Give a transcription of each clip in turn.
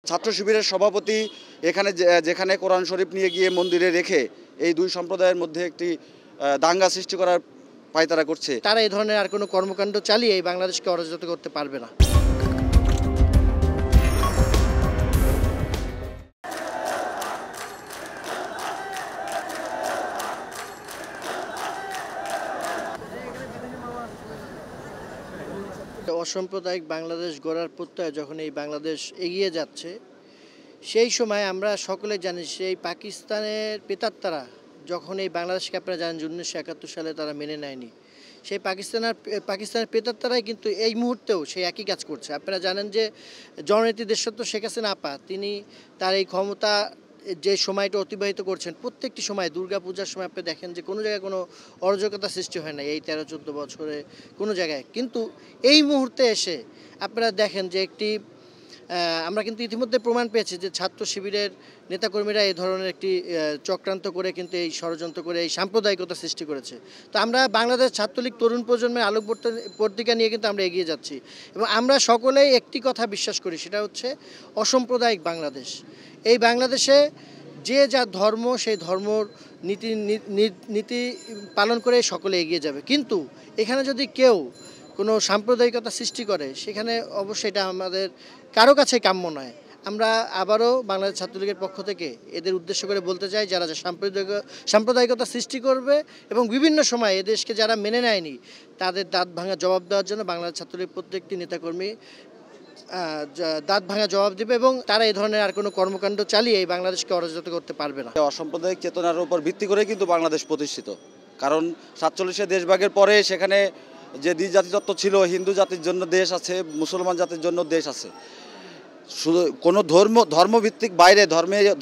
ছাত্র শিবিরের সভাপতি এখানে যেখানে কোরআন শরীফ নিয়ে গিয়ে মন্দিরে রেখে এই দুই সম্প্রদায়ের মধ্যে একটি দাঙ্গা সৃষ্টি করার পায়তারা করছে। তারা এই ধরনের আর কোনো কর্মকাণ্ড চালিয়ে এই বাংলাদেশকে অরাজকতা করতে পারবে না। অসাম্প্রদায়িক বাংলাদেশ গড়ার প্রত্যয় যখন এই বাংলাদেশ এগিয়ে যাচ্ছে, সেই সময় আমরা সকলে জানি সেই পাকিস্তানের প্রেতাত্মারা যখন এই বাংলাদেশকে আপনারা জানেন 1971 সালে তারা মেনে নেয়নি, সেই পাকিস্তানের প্রেতাত্মারাই কিন্তু এই মুহূর্তেও সেই একই কাজ করছে। আপনারা জানেন যে জননেত্রী দেশরত্ন শেখ হাসিনা আপা তিনি তার এই ক্ষমতা যে সময়টা অতিবাহিত করছেন, প্রত্যেকটি সময় দুর্গাপূজার সময় আপনি দেখেন যে কোনো জায়গায় কোনো অরাজকতা সৃষ্টি হয় না এই 13-14 বছরে কোনো জায়গায়। কিন্তু এই মুহূর্তে এসে আপনারা দেখেন যে আমরা কিন্তু ইতিমধ্যে প্রমাণ পেয়েছি যে ছাত্র শিবিরের নেতাকর্মীরা এই ধরনের একটি চক্রান্ত করে কিন্তু এই ষড়যন্ত্র করে এই সাম্প্রদায়িকতা সৃষ্টি করেছে। তো আমরা বাংলাদেশ ছাত্রলীগ তরুণ প্রজন্মের আলোক পত্রিকা নিয়ে কিন্তু আমরা এগিয়ে যাচ্ছি এবং আমরা সকলেই একটি কথা বিশ্বাস করি, সেটা হচ্ছে অসাম্প্রদায়িক বাংলাদেশ। এই বাংলাদেশে যে যা ধর্ম সেই ধর্মর নীতি পালন করে সকলে এগিয়ে যাবে। কিন্তু এখানে যদি কেউ কোনো সাম্প্রদায়িকতা সৃষ্টি করে সেখানে অবশ্যই এটা আমাদের কারো কাছে কাম্য নয়। আমরা আবারও বাংলাদেশ ছাত্রলীগের পক্ষ থেকে এদের উদ্দেশ্য করে বলতে চাই, যারা সাম্প্রদায়িকতা সৃষ্টি করবে এবং বিভিন্ন সময় এদেশকে যারা মেনে নেয়নি তাদের দাঁত ভাঙা জবাব দেওয়ার জন্য বাংলাদেশ ছাত্রলীগের প্রত্যেকটি নেতাকর্মী দাঁত ভাঙা জবাব দেবে এবং তারা এই ধরনের আর কোনো কর্মকাণ্ড চালিয়ে এই বাংলাদেশকে অরাজকতা করতে পারবে না। অসাম্প্রদায়িক চেতনার উপর ভিত্তি করে কিন্তু বাংলাদেশ প্রতিষ্ঠিত। কারণ 47-এ দেশভাগের পরে সেখানে যে দ্বিজাতি তত্ত্ব ছিল, হিন্দু জাতির জন্য দেশ আছে, মুসলমান জাতির জন্য দেশ আছে। শুধু কোনো ধর্মভিত্তিক বাইরে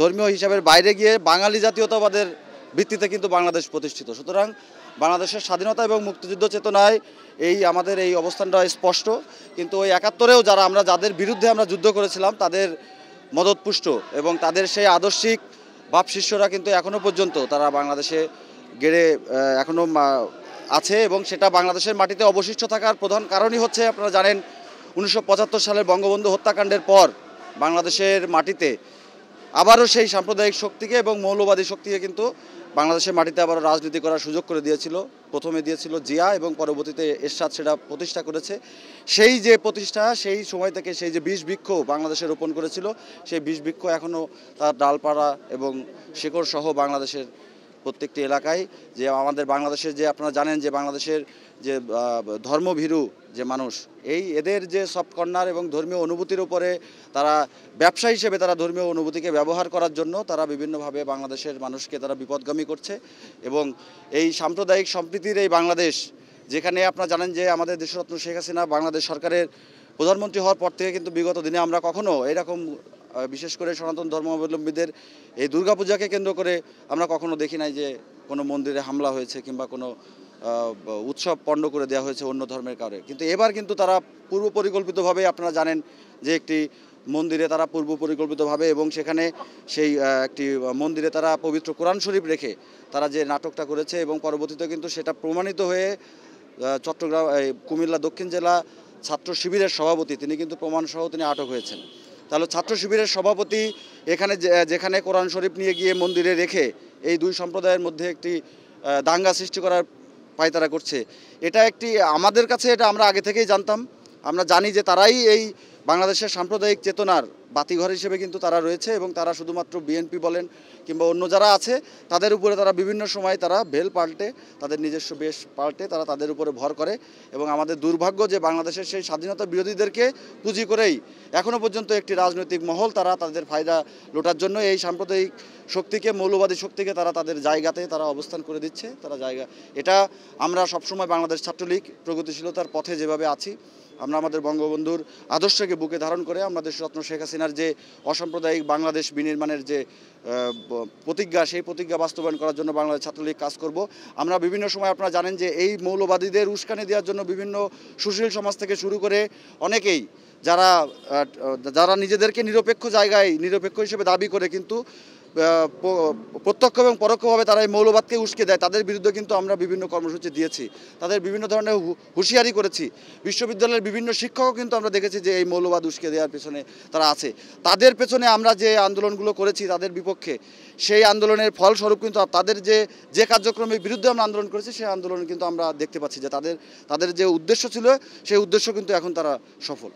ধর্মীয় হিসাবের বাইরে গিয়ে বাঙালি জাতীয়তাবাদের ভিত্তিতে কিন্তু বাংলাদেশ প্রতিষ্ঠিত। সুতরাং বাংলাদেশের স্বাধীনতা এবং মুক্তিযুদ্ধ চেতনায় আমাদের এই অবস্থানটা স্পষ্ট। কিন্তু ওই 71-এও যাদের বিরুদ্ধে আমরা যুদ্ধ করেছিলাম তাদের মদতপুষ্ট এবং তাদের সেই আদর্শিক বাপ শিষ্যরা কিন্তু এখনও পর্যন্ত তারা বাংলাদেশে গেড়ে এখনও আছে এবং সেটা বাংলাদেশের মাটিতে অবশিষ্ট থাকার প্রধান কারণই হচ্ছে, আপনারা জানেন 1975 সালের বঙ্গবন্ধু হত্যাকাণ্ডের পর বাংলাদেশের মাটিতে আবারও সেই সাম্প্রদায়িক শক্তিকে এবং মৌলবাদী শক্তিকে কিন্তু বাংলাদেশের মাটিতে আবারও রাজনীতি করার সুযোগ করে দিয়েছিল। প্রথমে দিয়েছিল জিয়া এবং পরবর্তীতে এরশাদ সেটা প্রতিষ্ঠা করেছে। সেই যে প্রতিষ্ঠা, সেই সময় থেকে সেই যে বিষ বৃক্ষ বাংলাদেশে রোপণ করেছিল, সেই বিষ বৃক্ষ এখনও তার ডালপাড়া এবং শেকড় সহ বাংলাদেশের প্রত্যেকটি এলাকায় যে আমাদের বাংলাদেশের যে আপনারা জানেন যে বাংলাদেশের যে ধর্মভীরু যে মানুষ, এদের যে সফট কর্নার এবং ধর্মীয় অনুভূতির উপরে তারা ব্যবসা হিসেবে তারা ধর্মীয় অনুভূতিকে ব্যবহার করার জন্য তারা বিভিন্নভাবে বাংলাদেশের মানুষকে তারা বিপদগামী করছে। এবং এই সাম্প্রদায়িক সম্প্রীতির এই বাংলাদেশ, যেখানে আপনারা জানেন যে আমাদের দেশরত্ন শেখ হাসিনা বাংলাদেশ সরকারের প্রধানমন্ত্রী হওয়ার পর থেকে কিন্তু বিগত দিনে আমরা কখনো এরকম বিশেষ করে সনাতন ধর্মাবলম্বীদের এই দুর্গাপূজাকে কেন্দ্র করে আমরা কখনো দেখি নাই যে কোনো মন্দিরে হামলা হয়েছে কিংবা কোনো উৎসব পণ্ড করে দেওয়া হয়েছে অন্য ধর্মের কারণে। কিন্তু এবার কিন্তু তারা পূর্ব পরিকল্পিতভাবে, আপনারা জানেন যে একটি মন্দিরে তারা পূর্ব পরিকল্পিতভাবে এবং সেখানে সেই একটি মন্দিরে তারা পবিত্র কোরআন শরীফ রেখে তারা যে নাটকটা করেছে এবং পরবর্তীতে কিন্তু সেটা প্রমাণিত হয়ে কুমিল্লা দক্ষিণ জেলা ছাত্র শিবিরের সভাপতি তিনি কিন্তু প্রমাণসহ তিনি আটক হয়েছেন। তাহলে ছাত্র শিবিরের সভাপতি এখানে যেখানে কোরআন শরীফ নিয়ে গিয়ে মন্দিরে রেখে এই দুই সম্প্রদায়ের মধ্যে একটি দাঙ্গা সৃষ্টি করার পায়তারা করছে, এটা আমাদের কাছে এটা আমরা আগে থেকেই জানতাম। আমরা জানি যে তারাই এই বাংলাদেশের সাম্প্রদায়িক চেতনার বাতিঘর হিসেবে কিন্তু তারা রয়েছে এবং তারা শুধুমাত্র বিএনপি বলেন কিংবা অন্য যারা আছে তাদের উপরে তারা বিভিন্ন সময় তারা ভেল পাল্টে, তাদের নিজস্ব বেশ পাল্টে তারা তাদের উপরে ভর করে। এবং আমাদের দুর্ভাগ্য যে বাংলাদেশের সেই স্বাধীনতা বিরোধীদেরকে পুঁজি করেই এখনও পর্যন্ত একটি রাজনৈতিক মহল তারা তাদের ফায়দা লোটার জন্য এই সাম্প্রদায়িক শক্তিকে, মৌলবাদী শক্তিকে তারা তাদের জায়গাতে তারা অবস্থান করে দিচ্ছে। এটা আমরা সবসময় বাংলাদেশ ছাত্রলীগ প্রগতিশীলতার পথে যেভাবে আছি, আমরা আমাদের বঙ্গবন্ধুর আদর্শকে বুকে ধারণ করে আমরা দেশরত্ন শেখ হাসিনার যে অসাম্প্রদায়িক বাংলাদেশ বিনির্মাণের যে প্রতিজ্ঞা, সেই প্রতিজ্ঞা বাস্তবায়ন করার জন্য বাংলাদেশ ছাত্রলীগ কাজ করব। আমরা বিভিন্ন সময় আপনারা জানেন যে এই মৌলবাদীদের উস্কানি দেওয়ার জন্য বিভিন্ন সুশীল সমাজ থেকে শুরু করে অনেকেই যারা নিজেদেরকে নিরপেক্ষ জায়গায় নিরপেক্ষ হিসেবে দাবি করে কিন্তু প্রত্যক্ষ এবং পরোক্ষভাবে তারা এই মৌলবাদকে উস্কে দেয়, তাদের বিরুদ্ধে কিন্তু আমরা বিভিন্ন কর্মসূচি দিয়েছি, তাদের বিভিন্ন ধরনের হুঁশিয়ারি করেছি। বিশ্ববিদ্যালয়ের বিভিন্ন শিক্ষকও কিন্তু আমরা দেখেছি যে এই মৌলবাদ উস্কে দেওয়ার পেছনে তারা আছে। তাদের পেছনে আমরা যে আন্দোলনগুলো করেছি তাদের বিপক্ষে, সেই আন্দোলনের ফলস্বরূপ কিন্তু তাদের যে কার্যক্রমের বিরুদ্ধে আমরা আন্দোলন করেছি সেই আন্দোলন কিন্তু আমরা দেখতে পাচ্ছি যে তাদের যে উদ্দেশ্য ছিল সেই উদ্দেশ্য কিন্তু এখন তারা সফল।